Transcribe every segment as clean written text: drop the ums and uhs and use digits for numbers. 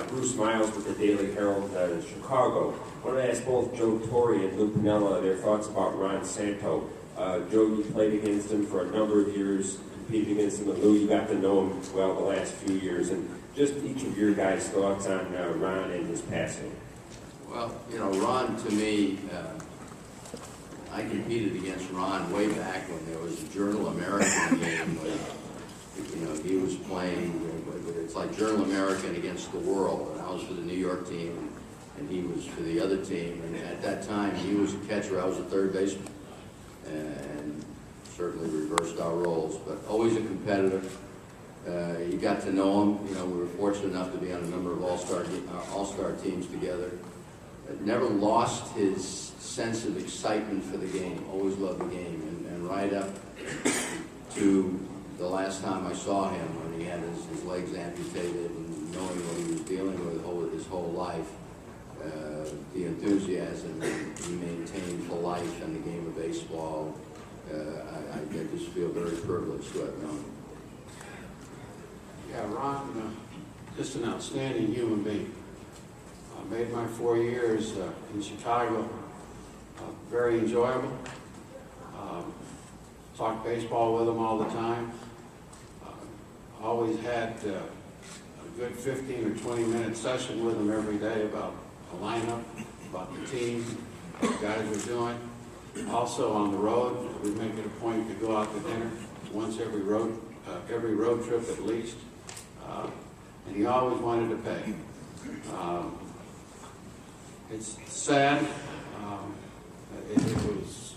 Bruce Miles with the Daily Herald in Chicago. I want to ask both Joe Torre and Lou Piniella their thoughts about Ron Santo. Joe, you played against him for a number of years, competed against him, and Lou, you got to know him well the last few years. And just each of your guys' thoughts on Ron and his passing. Well, Ron, to me, I competed against Ron way back when there was a Journal American game when, he was playing, it's like Journal American against the world, and I was for the New York team, and he was for the other team, and at that time, he was a catcher, I was a third baseman, and certainly reversed our roles, but always a competitor. You got to know him, we were fortunate enough to be on a number of all-star teams together. Never lost his sense of excitement for the game, always loved the game, and right up to the last time I saw him when he had his legs amputated and knowing what he was dealing with his whole life, the enthusiasm he maintained for life in the game of baseball, I just feel very privileged to have known him. Yeah, Ron, just an outstanding human being. I made my 4 years in Chicago very enjoyable. Talked baseball with him all the time. Always had a good 15 or 20-minute session with him every day about the lineup, about the team, what the guys were doing. Also on the road, we'd make it a point to go out to dinner once every road trip at least. And he always wanted to pay. It's sad. It was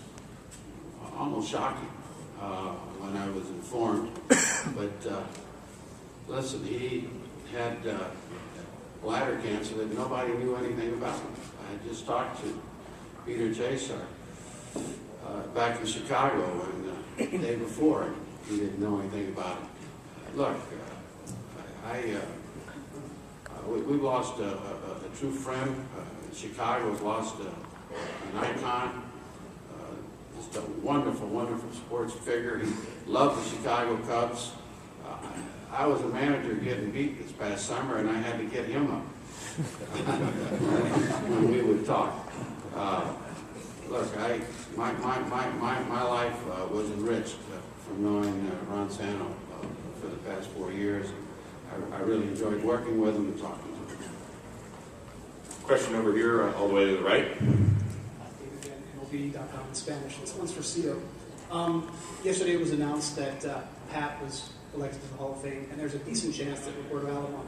almost shocking when I was informed. But listen, he had bladder cancer that nobody knew anything about. I just talked to Peter Chase back in Chicago and the day before, and he didn't know anything about it. Look, we've lost a true friend. Chicago's lost an icon, just a wonderful, wonderful sports figure. He loved the Chicago Cubs. I was a manager getting beat this past summer, and I had to get him up when we would talk. Look, my life was enriched from knowing Ron Santo for the past 4 years. I really enjoyed working with him and talking to him. Question over here, all the way to the right. MLB.com in Spanish. This one's for Cito. Yesterday it was announced that Pat was elected to the Hall of Fame, and there's a decent chance that Roberto Alomar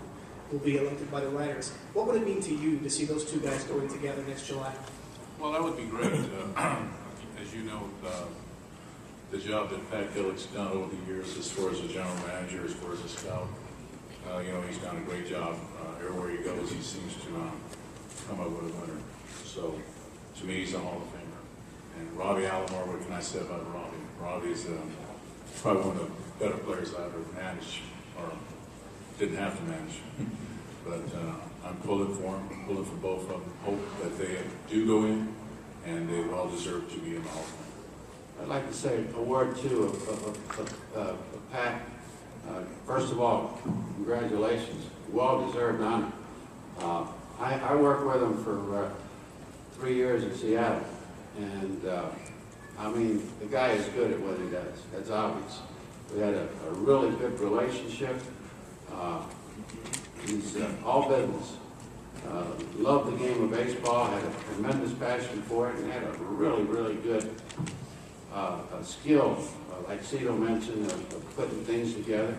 will be elected by the writers. What would it mean to you to see those two guys going together next July? Well, that would be great. As you know, the job that Pat Gillick's done over the years as far as a general manager, as far as a scout, he's done a great job. Everywhere he goes, he seems to come up with a winner. So, to me, he's a Hall of Famer. And Robbie Alomar, what can I say about Robbie? Robbie's probably one of the better players I ever managed, or didn't have to manage. But I'm pulling for him, pulling for both of them. Hope that they do go in, and they well deserve to be in the Hall of Fame. I'd like to say a word, too, of Pat. First of all, congratulations. Well-deserved honor. I worked with him for 3 years in Seattle, and the guy is good at what he does. That's obvious. We had a really good relationship. He's all business. Loved the game of baseball, had a tremendous passion for it, and had a really, really good skill, like Cito mentioned, of putting things together.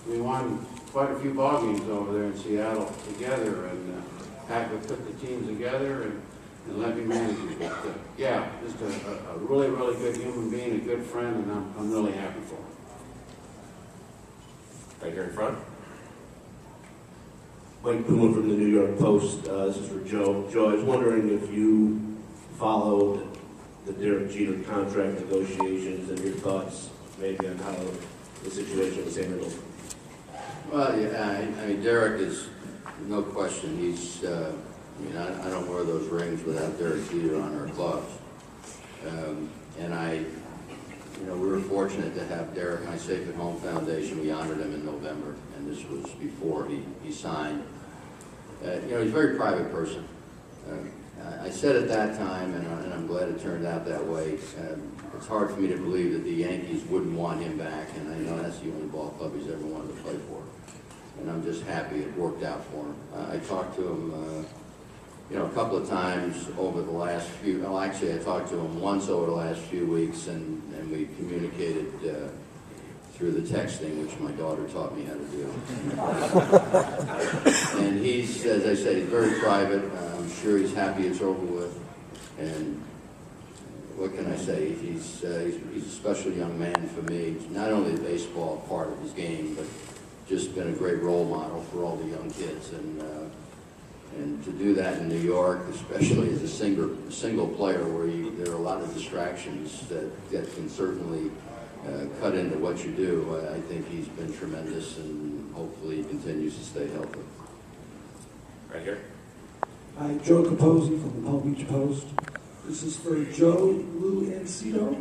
We won quite a few ball games over there in Seattle together, and Pat would put the teams together and let me manage it. But, just a really, really good human being, a good friend, and I'm really happy for him. Right here in front. Mike Poon from the New York Post. This is for Joe. Joe, I was wondering if you followed the Derek Jeter contract negotiations and your thoughts maybe on how the situation was handled. Well, yeah, Derek is, no question, he's, I don't wear those rings without Derek Jeter on our gloves. And You know, we were fortunate to have Derek, My Safe at Home Foundation. We honored him in November, and this was before he signed. You know, he's a very private person. I said at that time, and I'm glad it turned out that way, it's hard for me to believe that the Yankees wouldn't want him back, and I know that's the only ball club he's ever wanted to play for. And I'm just happy it worked out for him. I talked to him, you know, a couple of times over the last few, well, actually I talked to him once over the last few weeks, and we communicated through the texting, which my daughter taught me how to do. And he's, as I said, he's very private. I'm sure he's happy it's over with. And what can I say? He's a special young man for me. Not only the baseball part of his game, but just been a great role model for all the young kids. And to do that in New York, especially as a single player, where there are a lot of distractions that can certainly cut into what you do. I think he's been tremendous, and hopefully he continues to stay healthy. Right here. Hi, Joe Capozzi from the Palm Beach Post. This is for Joe, Lou, and Cito.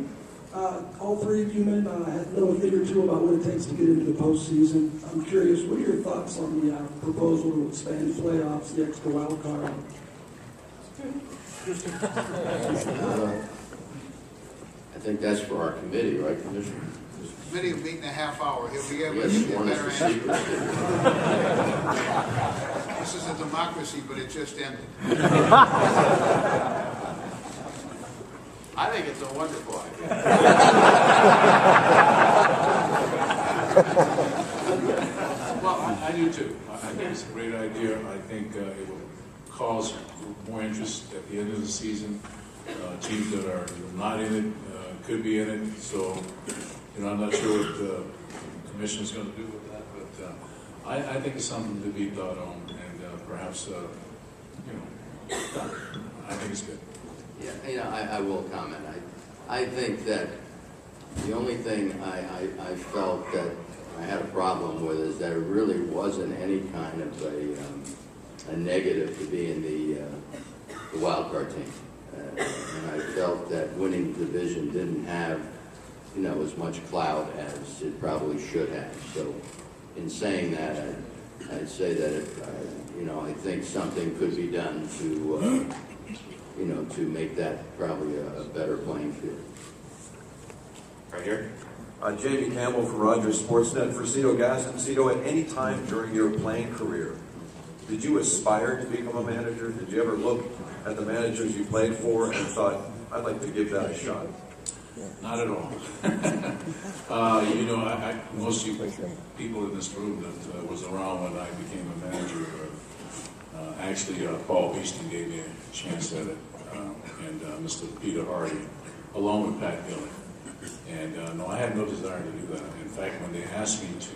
All three of you men know a thing or two about what it takes to get into the postseason. I'm curious, what are your thoughts on the proposal to expand playoffs, the extra wild card? I think that's for our committee, right, Commissioner? Committee will meet in a half hour. He'll be able to Yes, give you a one better is the answer. secret. This is a democracy, but it just ended. I think it's a wonderful idea. Well, I do too. I think it's a great idea. I think it will cause more interest at the end of the season. Teams that are not in it could be in it. So, you know, I'm not sure what the commission's going to do with that, but I think it's something to be thought on, and perhaps, you know, I think it's good. Yeah, you know, I will comment. I think that the only thing I felt that I had a problem with is that there really wasn't any kind of a negative to be in the wild card team. And I felt that winning the division didn't have, you know, as much clout as it probably should have. So in saying that, I'd say that, you know, I think something could be done to, you know, to make that probably a better playing field. Right here. Jamie Campbell from Rogers Sportsnet. For Cito Gaston. Cito, at any time during your playing career, did you aspire to become a manager? Did you ever look at the managers you played for and thought, I'd like to give that a shot? Not at all. You know, most people in this room that was around when I became a manager, actually Paul Beeston gave me a chance at it, and Mr. Peter Hardy, along with Pat Gillick. And no, I had no desire to do that. In fact, when they asked me to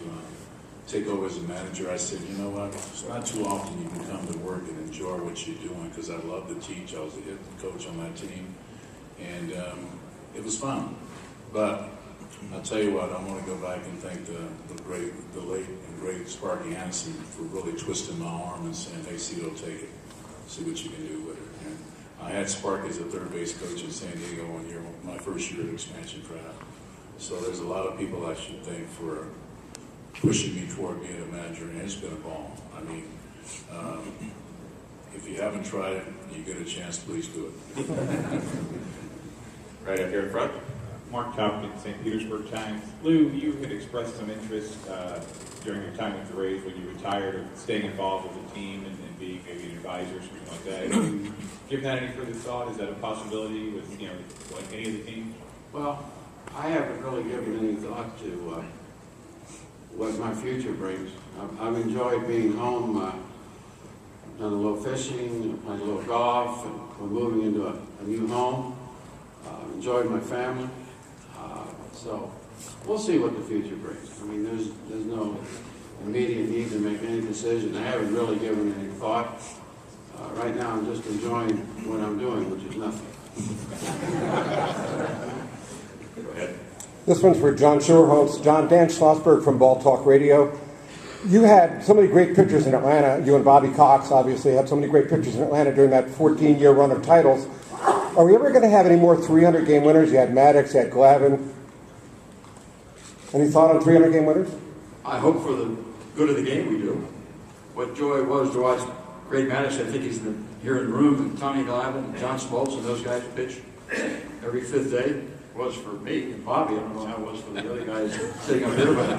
take over as a manager, I said, you know what, it's not too often you can come to work and enjoy what you're doing, because I love to teach. I was the head coach on that team, and it was fun. But I'll tell you what, I want to go back and thank the late and great Sparky Hansen for really twisting my arm and saying, hey, Cito, take it. See what you can do with it. And I had Sparky as a third base coach in San Diego my first year of expansion draft. So there's a lot of people I should thank for pushing me toward being a manager, and it's been a ball. I mean, if you haven't tried it, you get a chance, please do it. Right up here in front. Mark Tompkins, St. Petersburg Times. Lou, you had expressed some interest during your time with the Rays when you retired of staying involved with the team and being maybe an advisor or something like that. Have you given that any further thought? Is that a possibility with, you know, like any of the teams? Well, I haven't really given any thought to what my future brings. I've enjoyed being home. I've done a little fishing, played a little golf, and we're moving into a new home. I've enjoyed my family. So we'll see what the future brings. I mean, there's no immediate need to make any decision. I haven't really given any thought. Right now, I'm just enjoying what I'm doing, which is nothing. Go ahead. This one's for John Schuerholz. John, Dan Schlossberg from Ball Talk Radio. You had so many great pitchers in Atlanta. You and Bobby Cox obviously had so many great pitchers in Atlanta during that 14-year run of titles. Are we ever going to have any more 300-game winners? You had Maddox, you had Glavine. Any thought on 300-game winners? I hope for the good of the game we do. What joy it was to watch great Madison. I think he's here in the room, and Tommy Glavine and John Smoltz and those guys pitch every fifth day. It was for me and Bobby. I don't know how it was for the other guys sitting up there, but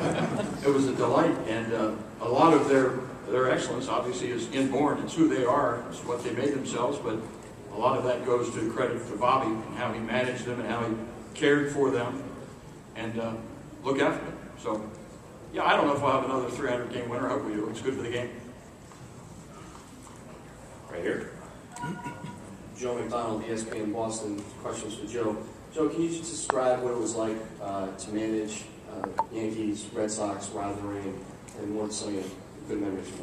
it was a delight. And a lot of their excellence obviously is inborn. It's who they are. It's what they made themselves. But a lot of that goes to credit to Bobby and how he managed them and how he cared for them and looked after them. So, yeah, I don't know if we'll have another 300-game winner. I hope we do. It's good for the game. Right here. Joe McDonald, ESPN Boston. Questions for Joe. Joe, can you just describe what it was like to manage Yankees, Red Sox rivalry, and what some of your good memories from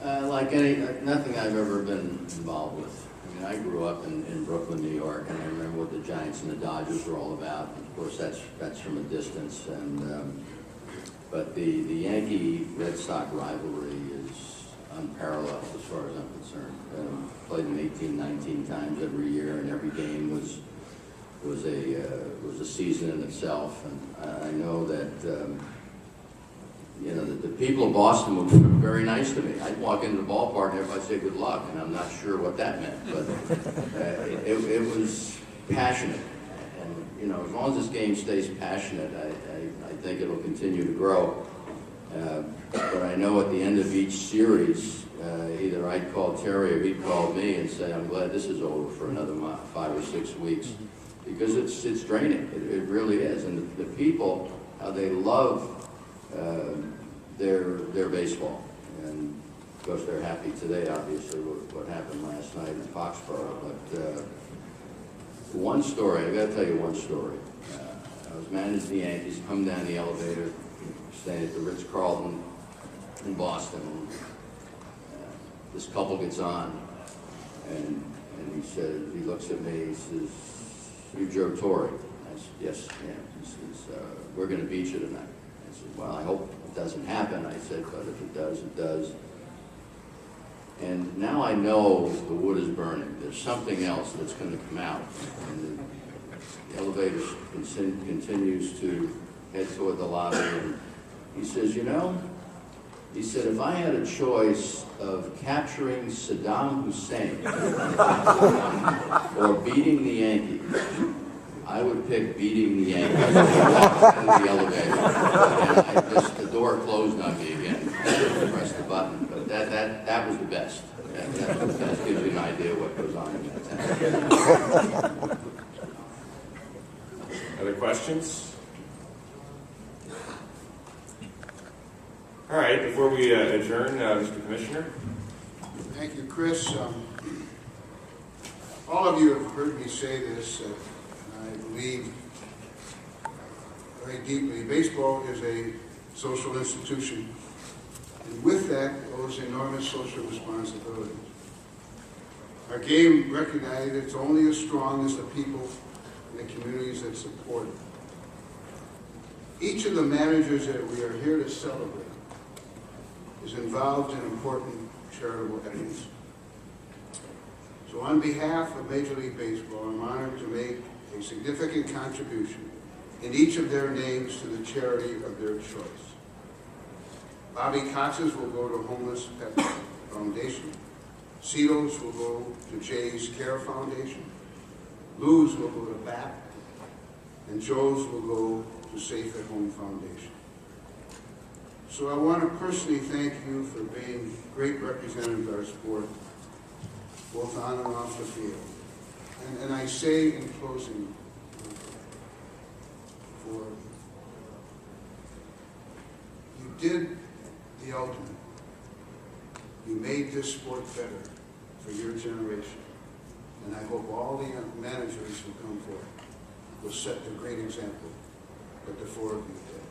that? Nothing I've ever been involved with. I mean, I grew up in Brooklyn, New York, and I remember what the Giants and the Dodgers were all about. Of course, that's from a distance. And but the Yankee-Red Sox rivalry is unparalleled as far as I'm concerned. Played them 18, 19 times every year, and every game was a season in itself. And I know that the people of Boston were very nice to me. I'd walk into the ballpark and everybody'd say good luck, and I'm not sure what that meant, but it was passionate. And as long as this game stays passionate, I think it'll continue to grow. But I know at the end of each series, either I'd call Terry or he'd call me and say, I'm glad this is over for another 5 or 6 weeks, because it's draining. It really is. And the people, how they love their baseball. And of course they're happy today, obviously, with what happened last night in Foxborough. But one story, I got to tell you one story. I was managing the Yankees, come down the elevator, staying at the Ritz-Carlton in Boston. This couple gets on, and he looks at me, he says, "You're Joe Torre." I said, "Yes, I am." He says, "We're going to beat you tonight." I said, "Well, I hope it doesn't happen." I said, "But if it does, it does." And now I know the wood is burning. There's something else that's going to come out. And the elevator continues to head toward the lobby. And he says, he said, if I had a choice of capturing Saddam Hussein or beating the Yankees, I would pick beating the Yankees. I walked into the elevator, and the door closed on me again. I pressed the button, but that was the best. That gives you an idea what goes on in that town. Other questions? All right, before we adjourn, Mr. Commissioner. Thank you, Chris. All of you have heard me say this, and I believe very deeply. Baseball is a social institution, and with that goes enormous social responsibilities. Our game recognizes it's only as strong as the people and the communities that support it. Each of the managers that we are here to celebrate is involved in important charitable efforts. So on behalf of Major League Baseball, I'm honored to make a significant contribution in each of their names to the charity of their choice. Bobby Cox's will go to Homeless Pet Foundation. Cito's will go to Jay's Care Foundation. Lou's will go to BAP. And Joe's will go to Safe at Home Foundation. So I want to personally thank you for being great representatives of our sport, both on and off the field. And I say in closing, you did the ultimate. You made this sport better for your generation. And I hope all the young managers who come forward will set the great example that the four of you did.